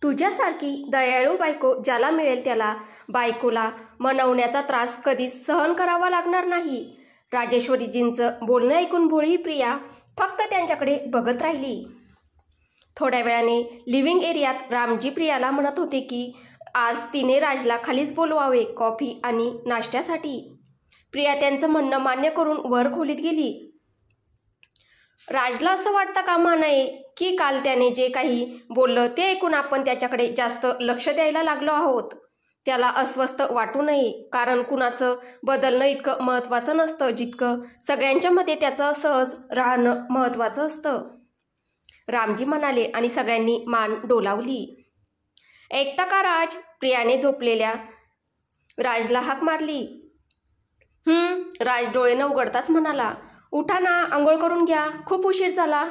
तुझ्यासारखी दयाळू बायको ज्याला मिळेल त्याला बायकोला मनवण्याचा त्रास कधीच सहन करावा लागणार नाही. राजेश्वरीजींचं बोलणं ऐकून भोळी प्रिया फक्त त्यांच्याकडे बघत राहिली. थोड्या वेळाने लिव्हिंग एरियात रामजी प्रियाला म्हणत होते की आज तिने राजला खालीच बोलवावे कॉफी आणि नाश्त्यासाठी. प्रिया त्यांचं म्हणणं मान्य करून वर खोलीत गेली. राजला असं वाटतं कामा नये की काल त्याने जे काही बोललं ते ऐकून आपण त्याच्याकडे जास्त लक्ष द्यायला लागलो आहोत. त्याला अस्वस्थ वाटू नये, कारण कुणाचं बदलणं इतकं महत्त्वाचं नसतं जितकं सगळ्यांच्यामध्ये त्याचं सहज राहणं महत्त्वाचं असतं, रामजी म्हणाले आणि सगळ्यांनी मान डोलावली. ऐकता का राज? प्रियाने झोपलेल्या राजला हाक मारली. राज डोळे न उघडताच म्हणाला. उठा ना, आंघोळ करून घ्या, खूप उशीर झाला.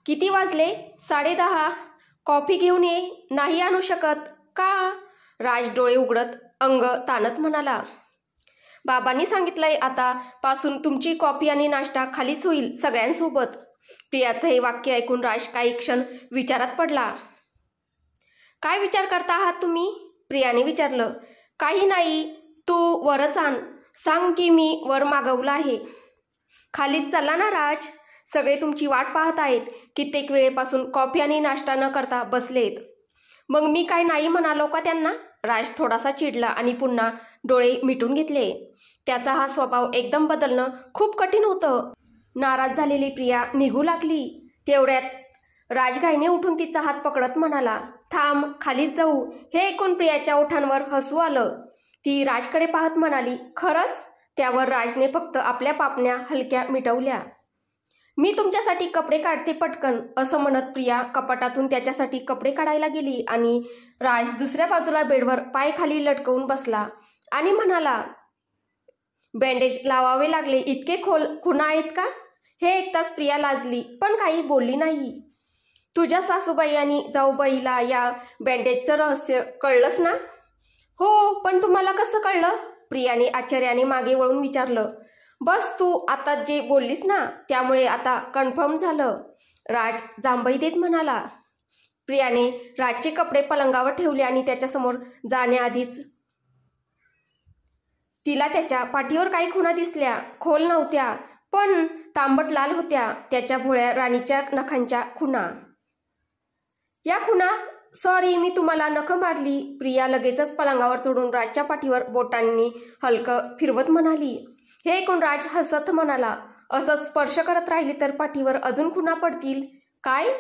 किती वाजले? 10:30. कॉफी घेऊन ये. नाही आणू शकत का? राज डोळे उघडत अंग ताणत म्हणाला. बाबांनी सांगितलंय आतापासून तुमची कॉफी आणि नाश्ता खालीच होईल सगळ्यांसोबत. प्रियाचं हे वाक्य ऐकून राज काही क्षण विचारात पडला. काय विचार करता आहात तुम्ही? प्रियाने विचारलं. काही नाही, तू वरच आण. सांग की मी वर मागवलं आहे. खालीच चला ना राज, सगळे तुमची वाट पाहत आहेत. कित्येक वेळेपासून कॉफी आणि नाश्ता न करता बसलेत. मग मी काय नाही म्हणालो का त्यांना? राज थोडासा चिडला आणि पुन्हा डोळे मिटून घेतले. त्याचा हा स्वभाव एकदम बदलणं खूप कठीण होतं. नाराज झालेली प्रिया निघू लागली. तेवढ्यात राजघाईने उठून तिचा हात पकडत म्हणाला. थांब, खालीच जाऊ. हे ऐकून प्रियाच्या ओठांवर हसू आलं. ती राजकडे पाहत म्हणाली, खरंच? त्यावर राजने फक्त आपल्या पापण्या हलक्या मिटवल्या. मी तुमच्यासाठी कपडे काढते पटकन, असं म्हणत प्रिया कपाटातून त्याच्यासाठी कपडे काढायला गेली आणि राज दुसऱ्या बाजूला बेडवर पाय खाली लटकवून बसला आणि म्हणाला. बँडेज लावावे लागले इतके खोल खुणा आहेत का? हे ऐकताच प्रिया लाजली पण काही बोलली नाही. तुझ्या सासूबाई आणि जाऊबाईला या बँडेजचं रहस्य कळलंच ना? हो, पण तुम्हाला कसं कळलं? प्रियाने आश्चर्याने मागे वळून विचारलं. बस, तू आता जे बोललीस ना त्यामुळे आता कन्फर्म झालं, राज जांभई देत म्हणाला. प्रियाने राजचे कपडे पलंगावर ठेवले आणि त्याच्यासमोर जाण्याआधीच तिला त्याच्या पाठीवर काही खुणा दिसल्या. खोल नव्हत्या पण तांबट लाल होत्या, त्याच्या भोळ्या राणीच्या नखांच्या खुणा. या खुणा? सॉरी, मी तुम्हाला नखं मारली. प्रिया लगेचच पलंगावर चढून राजच्या पाठीवर बोटांनी हलकं फिरवत म्हणाली. हे ऐकून राज हसत म्हणाला. असं स्पर्श करत राहिली तर पाठीवर अजून खुणा पडतील. काय?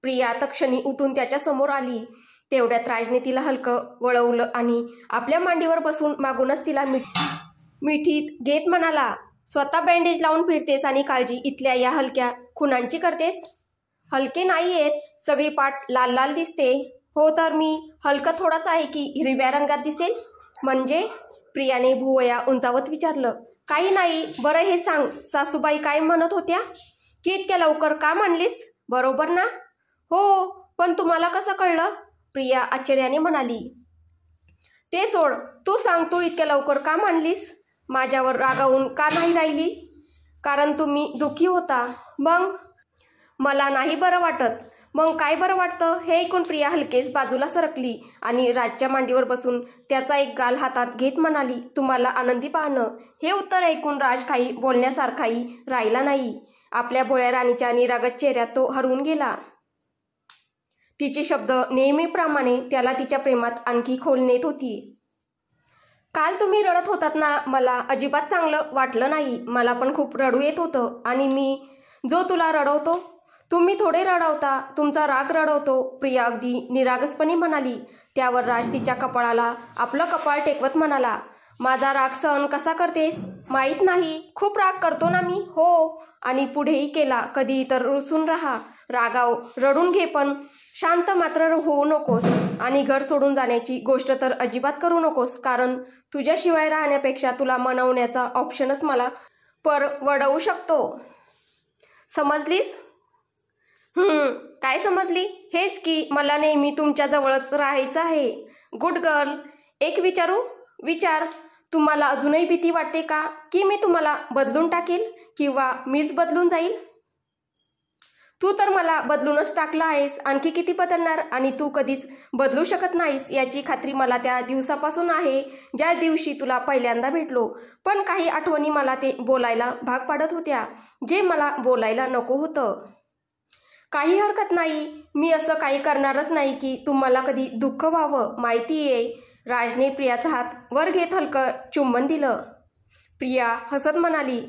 प्रिया तक्षणी उठून त्याच्या समोर आली. तेवढ्यात राजने तिला हलकं वळवलं आणि आपल्या मांडीवर बसून मागूनच तिला मिठीत घेत म्हणाला. स्वतः बँडेज लावून फिरतेस आणि काळजी इथल्या या हलक्या खुणांची करतेस? हलके नाही आहेत, सगळी पाठ लाल लाल दिसते. हो, तर मी हलकं थोडाच आहे की हिरव्या रंगात दिसेल? म्हणजे? प्रियाने भुवया उंचावत विचारलं. काही नाही. बरं हे सांग, सासूबाई काय म्हणत होत्या की इतक्या लवकर का म्हणलीस, बरोबर ना? हो, पण तुम्हाला कसं कळलं? प्रिया आश्चर्याने म्हणाली. ते सोड, तू सांग, तू इतक्या लवकर का म्हणलीस? माझ्यावर रागावून का नाही राहिली? कारण तुम्ही दुःखी होता. मग? मला नाही बरं वाटत. मग काय बरं वाटतं? हे ऐकून प्रिया हलकेच बाजूला सरकली आणि राजच्या मांडीवर बसून त्याचा एक गाल हातात घेत म्हणाली. तुम्हाला आनंदी पाहणं. हे उत्तर ऐकून राज काही बोलण्यासारखाही राहिला नाही. आपल्या भोळ्या राणीच्या निरागस चेहऱ्यात तो हरवून गेला. तिचे शब्द नेहमीप्रमाणे त्याला तिच्या प्रेमात आणखी खोल नेत होती. काल तुम्ही रडत होतात ना, मला अजिबात चांगलं वाटलं नाही. मला पण खूप रडू येत होतं. आणि मी जो तुला रडवतो, तुम्ही थोडे रडवता, तुमचा राग रडवतो, प्रिया अगदी निरागसपणे म्हणाली. त्यावर राज तिच्या कपाळाला आपलं कपाळ टेकवत म्हणाला. माझा राग सहन कसा करतेस माहीत नाही. खूप राग करतो ना मी. हो, आणि पुढेही केला. कधी तर रुसून राहा, रागाव, रडून घे, पण शांत मात्र होऊ नकोस. आणि घर सोडून जाण्याची गोष्ट तर अजिबात करू नकोस, कारण तुझ्याशिवाय राहण्यापेक्षा तुला मनवण्याचा ऑप्शनच मला परवडवू शकतो. समजलीस? काय समजली? हेच की मला नेहमी तुमच्या जवळच राहायचं आहे. Good girl. एक विचारू? विचार. तुम्हाला अजूनही भीती वाटते का की मी तुम्हाला बदलून टाकेल किंवा मीच बदलून जाईल? तू तर मला बदलूनच टाकलं आहेस, आणखी किती बदलणार, आणि तू कधीच बदलू शकत नाहीस याची खात्री मला त्या दिवसापासून आहे ज्या दिवशी तुला पहिल्यांदा भेटलो. पण काही आठवणी मला ते बोलायला भाग पाडत होत्या जे मला बोलायला नको होतं. काही हरकत नाही, मी असं काही करणारच नाही की तुम्हाला कधी दुःख व्हावं, माहिती आहे. राजने प्रियाचा हात वर घेत हलकं चुंबन दिलं. प्रिया हसत म्हणाली,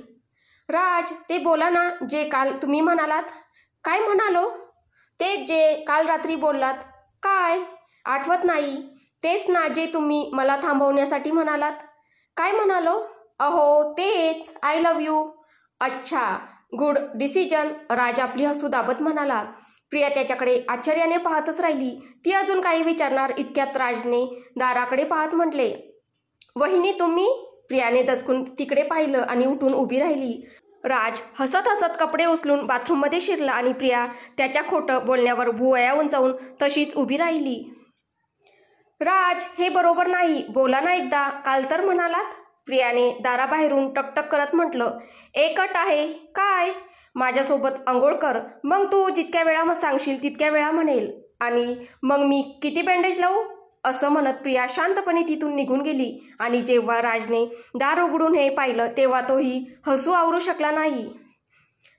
राज ते बोला ना जे काल तुम्ही म्हणालात. काय म्हणालो? तेच जे काल रात्री बोललात. काय आठवत नाही? तेच ना जे तुम्ही मला थांबवण्यासाठी म्हणालात. काय म्हणालो? अहो तेच, आय लव्ह यू. अच्छा, गुड डिसिजन. राज आपली हसू दाबत म्हणाला. प्रिया त्याच्याकडे आश्चर्याने पाहतच राहिली. ती अजून काही विचारणार इतक्यात राजने दाराकडे पाहत म्हटले, वहिनी तुम्ही? प्रियाने दचकून तिकडे पाहिलं आणि उठून उभी राहिली. राज हसत हसत कपडे उचलून बाथरूममध्ये शिरला आणि प्रिया त्याच्या खोटं बोलण्यावर भुवया उंचावून तशीच उभी राहिली. राज हे बरोबर नाही, बोला ना एकदा, काल तर म्हणालात. प्रियाने दाराबाहेरून टकटक करत म्हटलं, एक अट आहे. काय? माझ्यासोबत आंघोळ कर, मग तू जितक्या वेळा सांगशील तितक्या वेळा म्हणेल. आणि मग मी किती बँडेज लावू? असं म्हणत प्रिया शांतपणे तिथून निघून गेली. आणि जेव्हा राजने दार उघडून हे पाहिलं तेव्हा तोही हसू आवरू शकला नाही.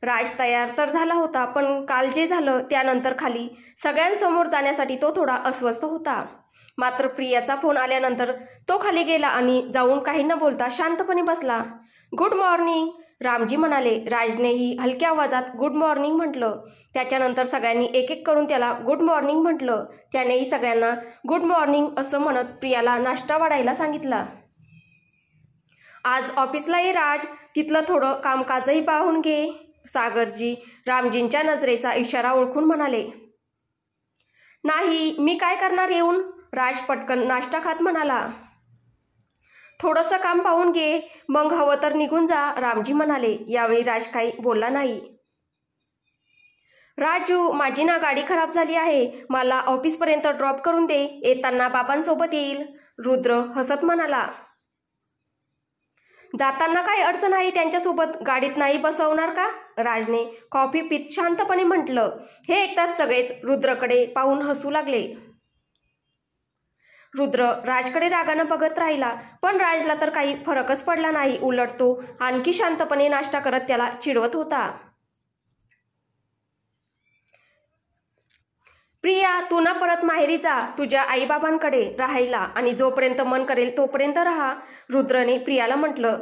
राज तयार तर झाला होता, पण काल जे झालं त्यानंतर खाली सगळ्यांसमोर जाण्यासाठी तो थोडा अस्वस्थ होता. मात्र प्रियाचा फोन आल्यानंतर तो खाली गेला आणि जाऊन काही न बोलता शांतपणे बसला. गुड मॉर्निंग, रामजी म्हणाले. राजनेही हलक्या आवाजात गुड मॉर्निंग म्हटलं. त्याच्यानंतर सगळ्यांनी एक एक करून त्याला गुड मॉर्निंग म्हटलं. त्यानेही सगळ्यांना गुड मॉर्निंग असं म्हणत प्रियाला नाश्ता वाढायला सांगितला. आज ऑफिसला ये राज, तिथलं थोडं कामकाजही पाहून घे. सागरजी रामजींच्या नजरेचा इशारा ओळखून म्हणाले. नाही, मी काय करणार येऊन? राज पटकन नाश्ता खात म्हणाला. थोडंसं काम पाहून घे, मग हवं तर निघून जा, रामजी म्हणाले. यावेळी राज काही बोलला नाही. राजू, माझी ना गाडी खराब झाली आहे, मला ऑफिसपर्यंत ड्रॉप करून दे, येताना बाबांसोबत येईल. रुद्र हसत म्हणाला. जाताना काही अडचण आहे त्यांच्यासोबत, गाडीत नाही बसवणार का? राजने कॉफी पीत शांतपणे म्हटलं. हे ऐकताच सगळेच रुद्रकडे पाहून हसू लागले. रुद्र राजकडे रागानं बघत राहिला, पण राजला तर काही फरकच पडला नाही. उलट तो आणखी शांतपणे नाश्ता करत त्याला चिडवत होता. प्रिया, तू ना परत माहेरी जा तुझ्या आईबाबांकडे राहायला, आणि जोपर्यंत मन करेल तोपर्यंत राहा, रुद्रने प्रियाला म्हटलं.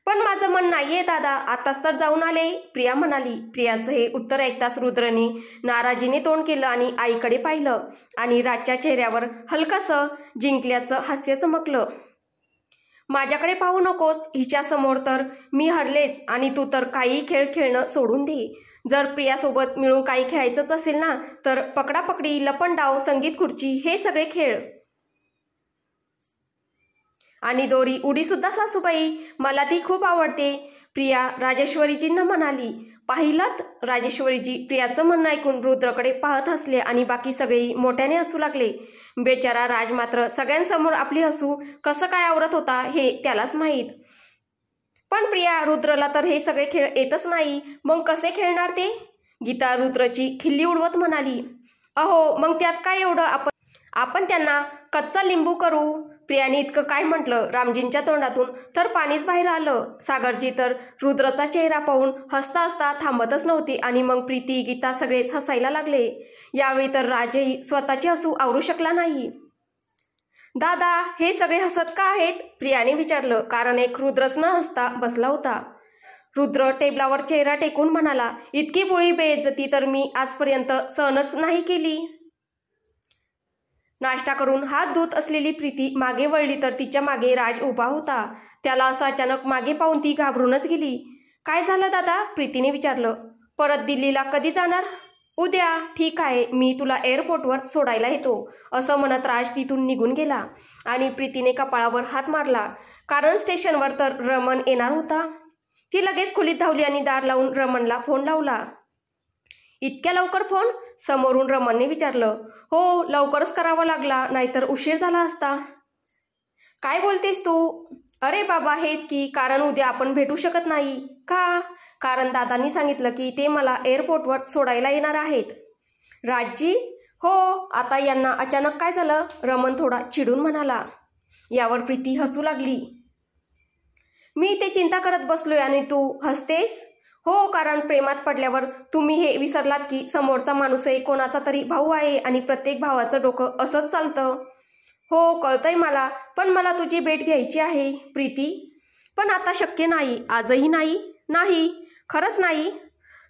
पण माझं मन नाहीये दादा, आताच तर जाऊन आले, प्रिया म्हणाली. प्रियाचं हे उत्तर ऐकताच रुद्रने नाराजीने तोंड केलं आणि आईकडे पाहिलं. आणि राजच्या चेहऱ्यावर हलकंसं जिंकल्याचं हास्य चमकलं. माझ्याकडे पाहू नकोस, हिच्यासमोर तर मी हरलेच, आणि तू तर काही खेळ खेळणं सोडून दे. जर प्रियासोबत मिळून काही खेळायचंच असेल ना, तर पकडापकडी, लपंडाव, संगीत खुर्ची हे सगळे खेळ. आणि दोरी उडी सुद्धा सासूबाई, मला ती खूप आवडते, प्रिया राजेश्वरीजींना म्हणाली. पाहिलात, राजेश्वरीजी प्रियाचं म्हणणं ऐकून रुद्रकडे पाहत हसले आणि बाकी सगळेही मोठ्याने हसू लागले. बेचारा राज मात्र सगळ्यांसमोर आपली हसू कसं काय आवरत होता हे त्यालाच माहीत. पण प्रिया, रुद्रला तर हे सगळे खेळ येतच नाही, मग कसे खेळणार ते? गीता रुद्रची खिल्ली उडवत म्हणाली. अहो, मग त्यात काय एवढं, आपण त्यांना कच्चा लिंबू करू. प्रियाने इतकं काय म्हटलं, रामजींच्या तोंडातून तर पाणीच बाहेर आलं. सागरजी तर रुद्रचा चेहरा पाहून हसता हसता थांबतच नव्हती, आणि मग प्रीती, गीता सगळेच हसायला लागले. यावेळी तर राजही स्वतःचे हसू आवरू शकला नाही. दादा, हे सगळे हसत का आहेत? प्रियाने विचारलं, कारण एक रुद्रच न हसता बसला होता. रुद्र टेबलावर चेहरा टेकून म्हणाला. इतकी बोळी बेइज्जती तर मी आजपर्यंत सहनच नाही केली. नाश्ता करून हात धुत असलेली प्रीती मागे वळली तर तिच्या मागे राज उभा होता. त्याला असं अचानक मागे पाहून ती घाबरूनच गेली. काय झालं दादा? प्रीतीने विचारलं. परत दिल्लीला कधी जाणार? उद्या. ठीक आहे, मी तुला एअरपोर्टवर सोडायला येतो, असं म्हणत राज तिथून निघून गेला. आणि प्रीतीने कपाळावर हात मारला, कारण स्टेशनवर तर रमण येणार होता. ती लगेच खोलीत धावली आणि दार लावून रमणला फोन लावला. इतक्या लवकर फोन? समोरून रमणने विचारलं. हो, लवकरच करावा लागला, नाहीतर उशीर झाला असता. काय बोलतेस तू? अरे बाबा, हेच की, कारण उद्या आपण भेटू शकत नाही. का? कारण दादांनी सांगितलं की ते मला एअरपोर्टवर सोडायला येणार आहेत. राजजी? हो. आता यांना अचानक काय झालं? रमण थोडा चिडून म्हणाला. यावर प्रीती हसू लागली. मी ते चिंता करत बसलोय आणि तू हसतेस? हो, कारण प्रेमात पडल्यावर तुम्ही हे विसरलात की समोरचा माणूसही कोणाचा तरी भाऊ आहे आणि प्रत्येक भावाचं डोकं असंच चालतं. हो, कळतंय मला, पण मला तुझी भेट घ्यायची आहे प्रीती. पण आता शक्य नाही. आजही नाही? नाही, खरंच नाही.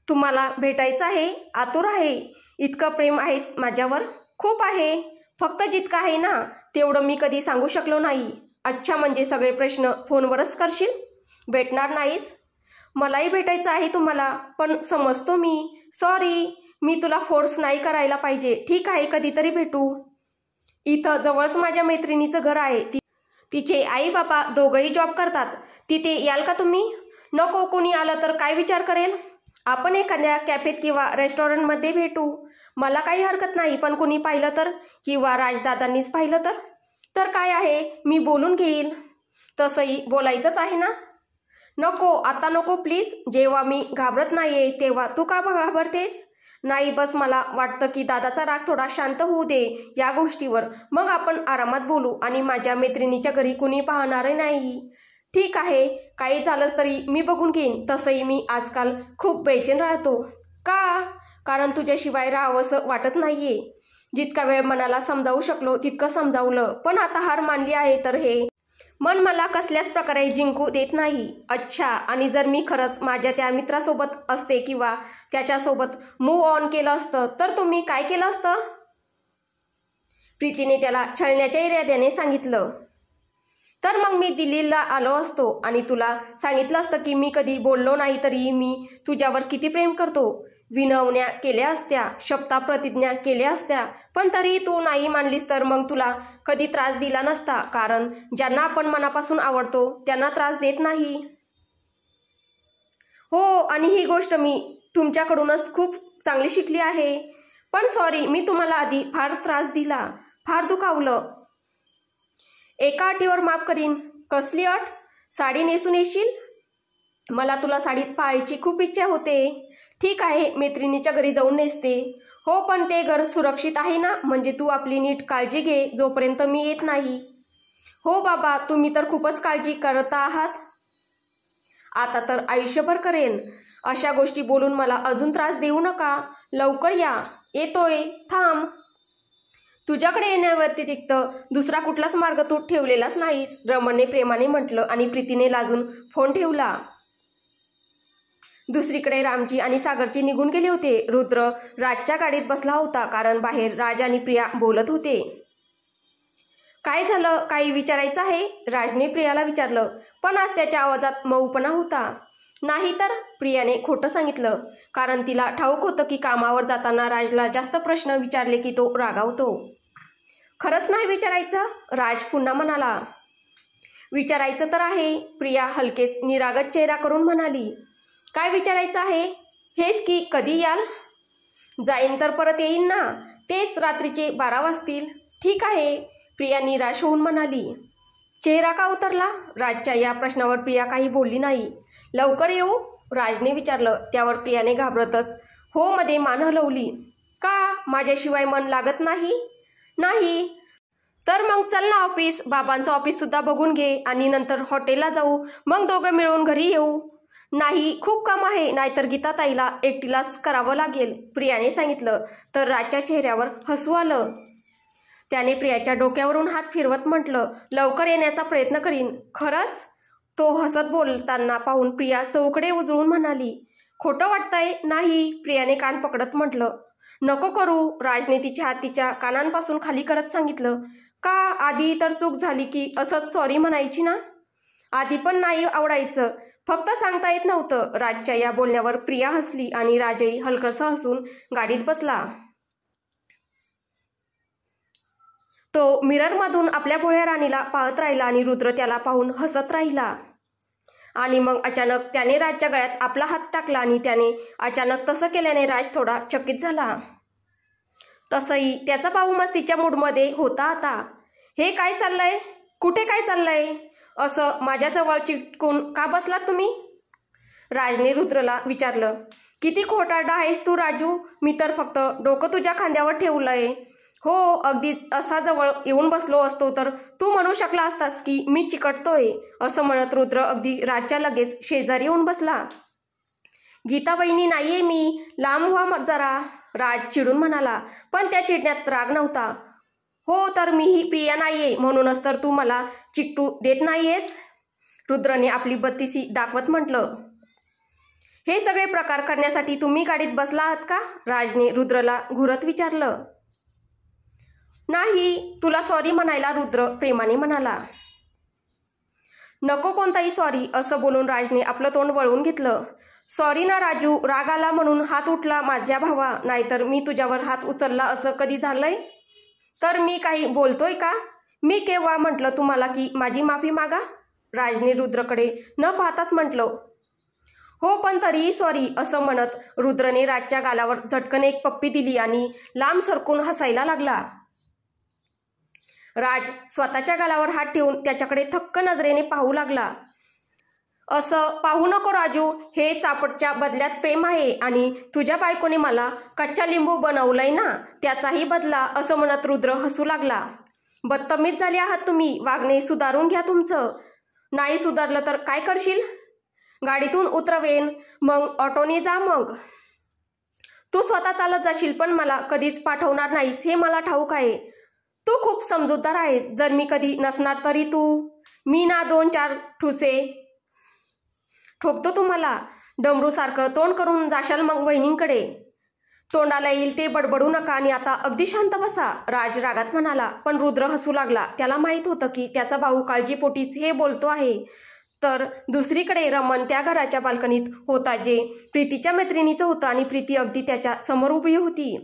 तुम्हाला भेटायचं आहे? आतुर आहे. इतकं प्रेम आहे माझ्यावर? खूप आहे. फक्त जितकं आहे ना तेवढं मी कधी सांगू शकलो नाही. अच्छा, म्हणजे सगळे प्रश्न फोनवरच करशील? भेटणार नाहीस? मलाही भेटायचं आहे तुम्हाला, पण समजतो मी. सॉरी, मी तुला फोर्स नाही करायला पाहिजे. ठीक आहे, कधीतरी भेटू. इथं जवळच माझ्या मैत्रिणीचं घर आहे. तिचे आई बाबा दोघंही जॉब करतात. तिथे याल का तुम्ही? नको, कोणी आलं तर काय विचार करेल. आपण एखाद्या कॅफेत किंवा रेस्टॉरंटमध्ये भेटू. मला काही हरकत नाही, पण कोणी पाहिलं तर? किंवा राजदादांनीच पाहिलं तर? तर काय आहे, मी बोलून घेईल. तसंही बोलायचंच आहे ना. नको, आता नको प्लीज. जेव्हा मी घाबरत नाहीये तेव्हा तू का घाबरतेस? नाही, बस मला वाटतं की दादाचा राग थोडा शांत होऊ दे या गोष्टीवर, मग आपण आरामात बोलू. आणि माझ्या मैत्रिणीच्या घरी कुणी पाहणारही नाही. ठीक आहे, काही झालंच तरी मी बघून घेईन. तसंही मी आजकाल खूप बेचैन राहतो. का? कारण तुझ्याशिवाय राहावंसं वाटत नाहीये. जितका वेळ मनाला समजावू शकलो तितकं समजावलं, पण आता हार मानली आहे तर हे मन मला कसल्याच प्रकारे जिंकू देत नाही. अच्छा, आणि जर मी खरंच माझ्या त्या मित्रासोबत असते किंवा त्याच्यासोबत मूव्ह ऑन केलं असतं तर तुम्ही काय केलं असतं? प्रीतीने त्याला छळण्याच्या इराद्याने सांगितलं. तर मग मी दिल्लीला आलो असतो आणि तुला सांगितलं असतं की मी कधी बोललो नाही तरी मी तुझ्यावर किती प्रेम करतो. विनवण्या केल्या असत्या, शपथाप्रतिज्ञा केल्या असत्या, पण तरी तू नाही मानलीस तर मग तुला कधी त्रास दिला नसता. कारण ज्यांना आपण मनापासून आवडतो त्यांना त्रास देत नाही. हो, आणि ही गोष्ट मी तुमच्याकडूनच खूप चांगली शिकली आहे. पण सॉरी, मी तुम्हाला आधी फार त्रास दिला, फार दुखावलं. एका अटीवर माफ करीन. कसली अट? साडी नेसून येशील? मला तुला साडीत पाहायची खूप इच्छा होते. ठीक आहे, मैत्रिणीच्या घरी जाऊन नेसते. हो, पण ते घर सुरक्षित आहे ना? म्हणजे तू आपली नीट काळजी घे जोपर्यंत मी येत नाही. हो बाबा, तुम्ही तर खूपच काळजी करता आहात. आता तर आयुष्यभर करेन. अशा गोष्टी बोलून मला अजून त्रास देऊ नका. लवकर या. येतोय, थांब. तुझ्याकडे येण्याव्यतिरिक्त दुसरा कुठलाच मार्ग तू ठेवलेलाच नाहीस, रमणने प्रेमाने म्हटलं आणि प्रीतीने लाजून फोन ठेवला. दुसरीकडे रामजी आणि सागरजी निघून गेले होते. रुद्र राजच्या गाडीत बसला होता, कारण बाहेर राज आणि प्रिया बोलत होते. काय झालं? काही विचारायचं आहे? राजने प्रियाला विचारलं, पण आज त्याच्या आवाजात मऊपणा होता. नाही तर, प्रियाने खोटं सांगितलं, कारण तिला ठाऊक होतं की कामावर जाताना राजला जास्त प्रश्न विचारले की तो रागावतो. खरंच नाही विचारायचं? राज पुन्हा म्हणाला. विचारायचं तर आहे, प्रिया हलकेच निरागस चेहरा करून म्हणाली. काय विचारायचं आहे? हेच की कधी याल? जाईन तर परत येईन ना. तेच रात्रीचे 12 वाजतील. ठीक आहे, प्रिया निराश होऊन म्हणाली. चेहरा का उतरला? राजच्या या प्रश्नावर प्रिया काही बोलली नाही. लवकर येऊ? राजने विचारलं. त्यावर प्रियाने घाबरतच हो मध्ये मान हलवली. का? माझ्याशिवाय मन लागत नाही? नाही. तर मग चल ना ऑफिस. बाबांचं ऑफिस सुद्धा बघून घे आणि नंतर हॉटेलला जाऊ. मग दोघं मिळून घरी येऊ. नाही, खूप काम आहे. नाहीतर गीताताईला एकटीलाच करावं लागेल, प्रियाने सांगितलं. तर राजच्या चेहऱ्यावर हसू आलं. त्याने प्रियाच्या डोक्यावरून हात फिरवत म्हटलं, लवकर येण्याचा प्रयत्न करीन. खरंच? तो हसत बोलताना पाहून प्रिया चौकडे उजळून म्हणाली. खोटं वाटतंय? नाही, प्रियाने कान पकडत म्हटलं. नको करू. राजने तिचे हात तिच्या कानांपासून खाली करत सांगितलं. का? आधी तर चूक झाली की असंच सॉरी म्हणायची ना? आधी पण नाही आवडायचं, फक्त सांगता येत नव्हतं. राजच्या या बोलण्यावर प्रिया हसली आणि राजही हलकसं हसून गाडीत बसला. तो मिररमधून आपल्या भोळ्या राणीला पाहत राहिला आणि रुद्र त्याला पाहून हसत राहिला. आणि मग अचानक त्याने राजच्या गळ्यात आपला हात टाकला आणि त्याने अचानक तसं केल्याने राज थोडा चकित झाला. तसंही त्याचा भाऊ मस्तीच्या मूडमध्ये होता आता. हे काय चाललंय? कुठे काय चाललंय? असं माझ्याजवळ चिटकून का बसलात तुम्ही? राजने रुद्रला विचारलं. किती खोटारडा आहेस तू राजू. मी तर फक्त डोकं तुझ्या खांद्यावर ठेवलंय. हो, अगदी असा जवळ येऊन बसलो असतो तर तू म्हणू शकला असतास की मी चिकटतोय. असं म्हणत रुद्र अगदी राजच्या लगेच शेजारी येऊन बसला. गीता वहिनी नाहीये मी, लांब व्हा जरा, राज चिडून म्हणाला. पण त्या चिडण्यात राग नव्हता. हो, तर मीही प्रिया नाहीये म्हणूनच तर तू मला चिकटू देत नाहीयेस, रुद्रने आपली बत्तीसी दाखवत म्हटलं. हे सगळे प्रकार करण्यासाठी तुम्ही गाडीत बसला आहात का, राजने रुद्रला घुरत विचारलं. नाही, तुला सॉरी म्हणायला, रुद्र प्रेमाने म्हणाला. नको कोणताही सॉरी, असं बोलून राजने आपलं तोंड वळवून घेतलं. सॉरी ना राजू, राग आला म्हणून हात उठला माझ्या भावा, नाहीतर मी तुझ्यावर हात उचलला असं कधी झालंय? तर मी काही बोलतोय का? मी केव्हा म्हटलं तुम्हाला की माझी माफी मागा, राजने रुद्रकडे न पाहताच म्हटलं. हो, पण तरीही सॉरी, असं म्हणत रुद्रने राजच्या गालावर झटकन एक पप्पी दिली आणि लांब सरकून हसायला लागला. राज स्वतःच्या गालावर हात ठेवून त्याच्याकडे थक्क नजरेने पाहू लागला. असं पाहू नको राजू, हे चापटच्या बदल्यात प्रेम आहे आणि तुझ्या बायकोने मला कच्चा लिंबू बनवलंय ना, त्याचाही बदला, असं म्हणत रुद्र हसू लागला. बदतमीज झाले आहात तुम्ही, वागणे सुधारून घ्या तुमचं. नाही सुधारलं तर काय करशील? गाडीतून उतरवेन, मग ऑटोने जा. मग तू स्वतः चालत जाशील, पण मला कधीच पाठवणार नाहीस हे मला ठाऊक आहे. तू खूप समजूतदार आहेस. जर मी कधी नसणार तरी मी ना 2-4 ठुसे ठोकतो तुम्हाला. डमरूसारखं तोंड करून जाशाल मग वहिनींकडे. तोंडाला येईल ते बडबडू नका आणि आता अगदी शांत बसा, राज रागात म्हणाला. पण रुद्र हसू लागला. त्याला माहीत होतं की त्याचा भाऊ काळजीपोटीच हे बोलतो आहे. तर दुसरीकडे रमण त्या घराच्या बाल्कनीत होता जे प्रीतीच्या मैत्रिणीचं होतं आणि प्रीती अगदी त्याच्या समोर उभी होती.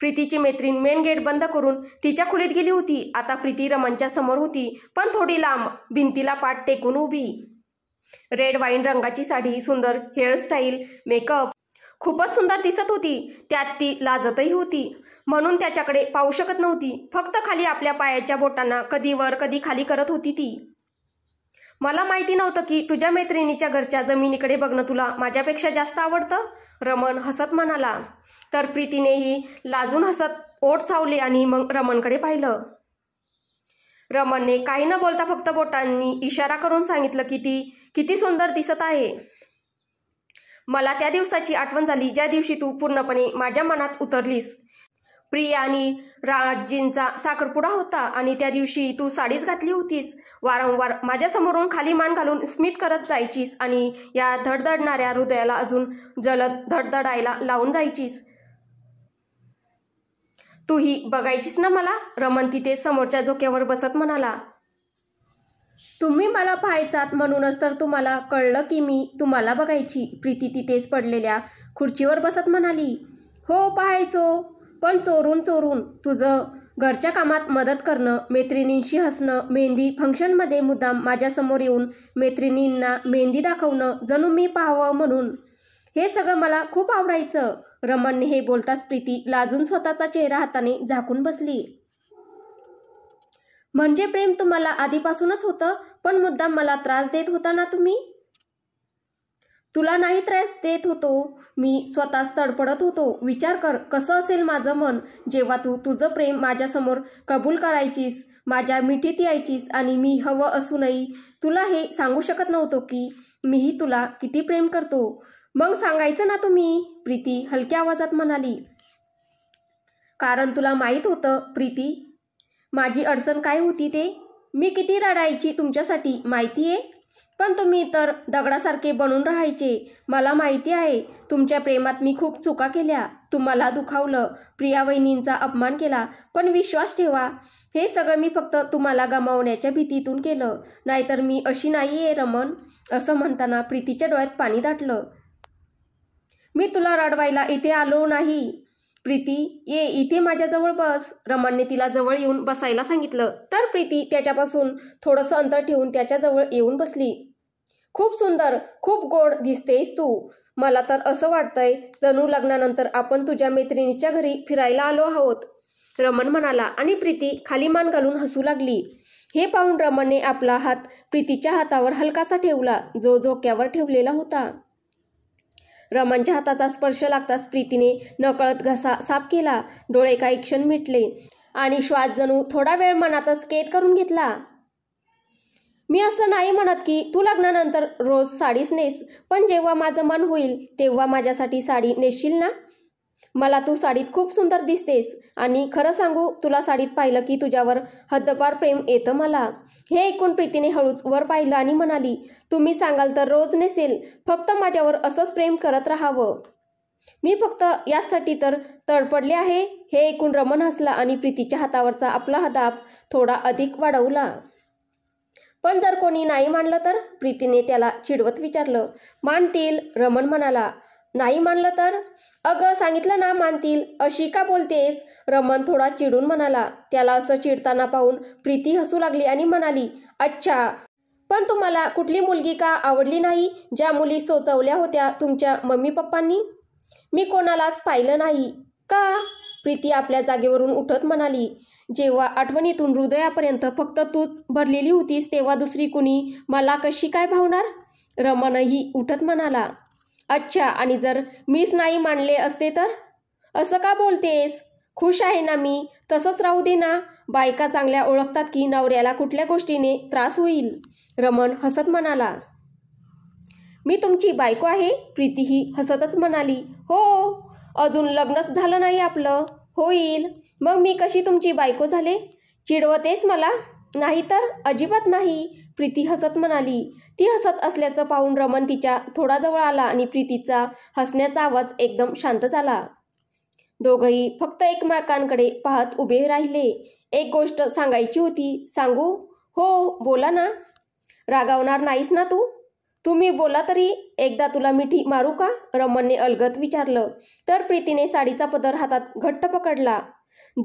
प्रीतीची मैत्रीण मेन गेट बंद करून तिच्या खोलीत गेली होती. आता प्रीती रमणच्या समोर होती, पण थोडी लांब, भिंतीला पाठ टेकून उभी. रेड वाईन रंगाची साडी, सुंदर हेअरस्टाईल, मेकअप, खूपच सुंदर दिसत होती. त्यात ती लाजतही होती, म्हणून त्याच्याकडे पाहू शकत नव्हती. फक्त खाली आपल्या पायाच्या बोटांना कधी वर कधी खाली करत होती ती. मला माहिती नव्हतं की तुझ्या मैत्रिणीच्या घरच्या जमिनीकडे बघणं तुला माझ्यापेक्षा जास्त आवडतं, रमण हसत म्हणाला. तर प्रीतीनेही लाजून हसत ओठ चावले आणि मग रमणकडे पाहिलं. रमणने काही न बोलता फक्त बोटांनी इशारा करून सांगितलं की ती किती सुंदर दिसत आहे. मला त्या दिवसाची आठवण झाली ज्या दिवशी तू पूर्णपणे माझ्या मनात उतरलीस. प्रिया आणि राजींचा साखरपुडा होता आणि त्या दिवशी तू साडीच घातली होतीस. वारंवार माझ्यासमोरून खाली मान घालून स्मित करत जायचीस आणि या धडधडणाऱ्या हृदयाला अजून जलद धडधडायला लावून जायचीस. तूही बघायचीस ना मला, रमण तिथे समोरच्या झोक्यावर बसत म्हणाला. तुम्ही मला पाहायचात म्हणूनच तर तुम्हाला कळलं की मी तुम्हाला बघायची, प्रीती तिथेच पडलेल्या खुर्चीवर बसत म्हणाली. हो पाहायचो, पण चोरून चोरून. तुझं घरच्या कामात मदत करणं, मैत्रिणींशी हसणं, मेहंदी फंक्शनमध्ये मुद्दाम माझ्यासमोर येऊन मैत्रिणींना मेहंदी दाखवणं, जणू मी पाहावं म्हणून. हे सगळं मला खूप आवडायचं. रमणने हे बोलताच प्रीती लाजून स्वतःचा चेहरा हाताने झाकून बसली. म्हणजे प्रेम तुम्हाला आधीपासूनच होतं, पण मुद्दाम मला त्रास देत होता ना तुम्ही? तुला नाही त्रास देत होतो मी, स्वतःच तडपडत होतो. विचार कर कसं असेल माझं मन जेव्हा तू तुझं प्रेम माझ्यासमोर कबूल करायचीस, माझ्या मिठीत यायचीस आणि मी हवं असूनही तुला हे सांगू शकत नव्हतो की मीही तुला किती प्रेम करतो. मग सांगायचं ना तुम्ही, प्रीती हलक्या आवाजात म्हणाली. कारण तुला माहीत होतं प्रीती, माझी अडचण काय होती ते. मी किती रडायची तुमच्यासाठी माहिती आहे, पण तुम्ही तर दगडासारखे बनून राहायचे. मला माहिती आहे तुमच्या प्रेमात मी खूप चुका केल्या, तुम्हाला दुखावलं, प्रिया वहिनींचा अपमान केला, पण विश्वास ठेवा हे सगळं मी फक्त तुम्हाला गमावण्याच्या भीतीतून केलं, नाहीतर मी अशी नाही आहे रमण. असं म्हणताना प्रीतीच्या डोळ्यात पाणी दाटलं. मी तुला रडवायला इथे आलो नाही प्रीती, ये इथे माझ्याजवळ बस, रमणने तिला जवळ येऊन बसायला सांगितलं. तर प्रीती त्याच्यापासून थोडंसं अंतर ठेवून त्याच्याजवळ येऊन बसली. खूप सुंदर, खूप गोड दिसतेस तू. मला तर असं वाटतंय जणू लग्नानंतर आपण तुझ्या मैत्रिणीच्या घरी फिरायला आलो आहोत, रमण म्हणाला आणि प्रीती खाली मान घालून हसू लागली. हे पाहून रमणने आपला हात प्रीतीच्या हातावर हलकासा ठेवला, जो झोक्यावर ठेवलेला होता. रमणच्या हाताचा स्पर्श लागताच प्रीतीने नकळत घसा साफ केला. डोळे काही क्षण मिटले आणि श्वास जणू थोडा वेळ मनातच कैद करून घेतला. मी असं नाही म्हणत की तू लग्नानंतर रोज साडीच नेस, पण जेव्हा माझं मन होईल तेव्हा माझ्यासाठी साडी नेसशील ना? मला तू साडीत खूप सुंदर दिसतेस आणि खरं सांगू, तुला साडीत पाहिलं की तुझ्यावर हद्दपार प्रेम येतं मला. हे ऐकून प्रीतीने हळूच वर पाहिलं आणि म्हणाली, तुम्ही सांगाल तर रोज नेसेल, फक्त माझ्यावर असंच प्रेम करत राहावं. मी फक्त यासाठी तर तडपडले आहे. हे ऐकून रमण हसला आणि प्रीतीच्या हातावरचा आपला दाब थोडा अधिक वाढवला. पण जर कोणी नाही मानलं तर? प्रीतीने त्याला चिडवत विचारलं. मानतील, रमण म्हणाला. नाही मानलं तर? अगं सांगितलं ना मानतील, अशी का बोलतेस? रमण थोडा चिडून म्हणाला. त्याला असं चिडताना पाहून प्रीती हसू लागली आणि म्हणाली, अच्छा, पण तुम्हाला कुठली मुलगी का आवडली नाही ज्या मुली सुचवल्या होत्या तुमच्या मम्मी पप्पांनी? मी कोणालाच पाहिलं नाही. का? प्रीती आपल्या जागेवरून उठत म्हणाली. जेव्हा आठवणीतून हृदयापर्यंत फक्त तूच भरलेली होतीस तेव्हा दुसरी कुणी मला कशी काय भावणार? रमणही उठत म्हणाला. अच्छा, आणि जर मीच नाही मानले असते तर? असं का बोलतेस? खुश आहे ना मी, तसंच राहू दे ना. बायका चांगल्या ओळखतात की नवऱ्याला कुठल्या गोष्टीने त्रास होईल. रमण हसत म्हणाला. मी तुमची बायको आहे? प्रीतीही हसतच म्हणाली. हो, अजून लग्नच झालं नाही आपलं. होईल. मग मी कशी तुमची बायको झाले? चिडवतेस मला? नाही तर अजिबात नाही, प्रीती हसत म्हणाली. ती हसत असल्याचं पाहून रमण तिच्या थोडा जवळ आला आणि प्रीतीचा हसण्याचा आवाज एकदम शांत झाला. दोघंही फक्त एकमेकांकडे पाहत उभे राहिले. एक गोष्ट सांगायची होती, सांगू? हो, बोला ना. रागावणार नाहीस ना तू? तुम्ही बोला तरी. एकदा तुला मिठी मारू का? रमणने अलगद विचारलं. तर प्रीतीने साडीचा पदर हातात घट्ट पकडला.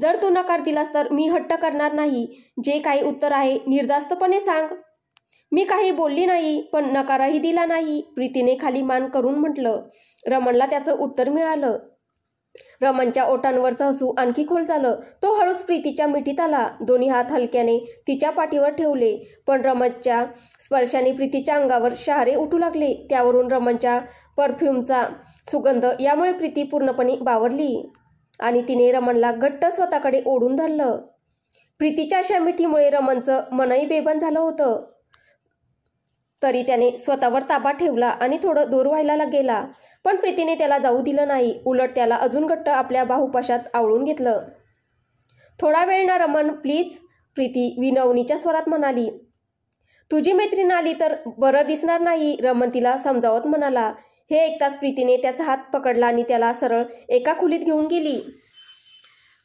जर तू नकार दिलास तर मी हट्ट करणार नाही. जे काही उत्तर आहे निर्धास्तपणे सांग. मी काही बोलली नाही, पण नकारही दिला नाही, प्रीतीने खाली मान करून म्हटलं. रमणला त्याचं उत्तर मिळालं. रमणच्या ओठांवरचं हसू आणखी खोल झालं. तो हळूच प्रीतीच्या मिठीत आला. दोन्ही हात हलक्याने तिच्या पाठीवर ठेवले, पण रमणच्या स्पर्शाने प्रीतीच्या अंगावर शहारे उठू लागले. त्यावरून रमणच्या परफ्यूमचा सुगंध, यामुळे प्रीती पूर्णपणे बावरली आणि तिने रमणला घट्ट स्वतःकडे ओढून धरलं. प्रीतीच्या अशा मिठीमुळे रमणचं मनही बेबन झालं होतं. तरी त्याने स्वतःवर ताबा ठेवला आणि थोडं दूर व्हायला गेला, पण प्रीतीने त्याला जाऊ दिलं नाही. उलट त्याला अजून घट्ट आपल्या बाहुपाशात आवळून घेतलं. थोडा वेळ ना रमण, प्लीज, प्रीती विनवणीच्या स्वरात म्हणाली. तुझी मैत्रीण आली तर बरं दिसणार नाही, रमण तिला समजावत म्हणाला. हे ऐकताच प्रीतीने त्याचा हात पकडला आणि त्याला सरळ एका खोलीत घेऊन गेली.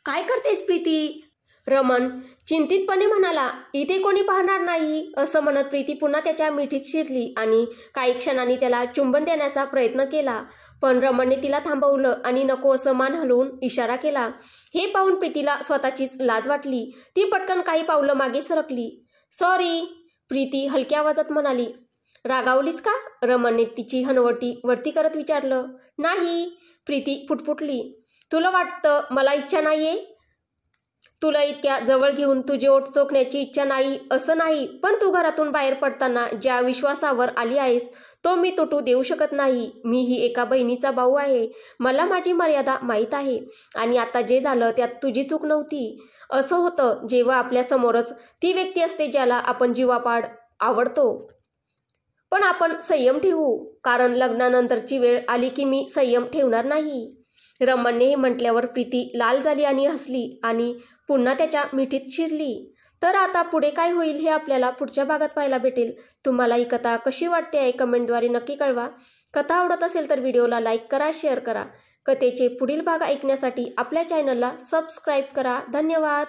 काय करतेस प्रीती? रमण चिंतितपणे म्हणाला. इथे कोणी पाहणार नाही, असं म्हणत प्रीती पुन्हा त्याच्या मिठीत शिरली आणि काही क्षणांनी त्याला चुंबन देण्याचा प्रयत्न केला, पण रमणने तिला थांबवलं आणि नको असं मान हलवून इशारा केला. हे पाहून प्रीतीला स्वतःचीच लाज वाटली. ती पटकन काही पावलं मागे सरकली. सॉरी, प्रीती हलक्या आवाजात म्हणाली. रागावलीस का? रमणने तिची हनवटी वरती करत विचारलं. नाही, प्रीती फुटफुटली. तुला वाटतं मला इच्छा नाहीये? तुला इतक्या जवळ घेऊन तुझे ओठ चोखण्याची इच्छा नाही असं नाही, पण तू घरातून बाहेर पडताना ज्या विश्वासावर आली आहेस तो मी तुटू देऊ शकत नाही. मीही एका बहिणीचा भाऊ आहे. मला माझी मर्यादा माहीत आहे आणि आता जे झालं त्यात तुझी चूक नव्हती. असं होतं जेव्हा आपल्यासमोरच ती व्यक्ती असते ज्याला आपण जीवापाड आवडतो. पण आपण संयम ठेवू, कारण लग्नानंतरची वेळ आली की मी संयम ठेवणार नाही. रमणने हे म्हटल्यावर प्रीती लाल झाली आणि हसली आणि पुन्हा त्याच्या मिठीत शिरली. तर आता पुढे काय होईल हे आपल्याला पुढच्या भागात पाहायला भेटेल. तुम्हाला ही कथा कशी वाटते आहे कमेंटद्वारे नक्की कळवा. कथा आवडत असेल तर व्हिडिओला लाईक करा, शेअर करा. कथेचे पुढील भाग ऐकण्यासाठी आपल्या चॅनलला सबस्क्राईब करा. धन्यवाद.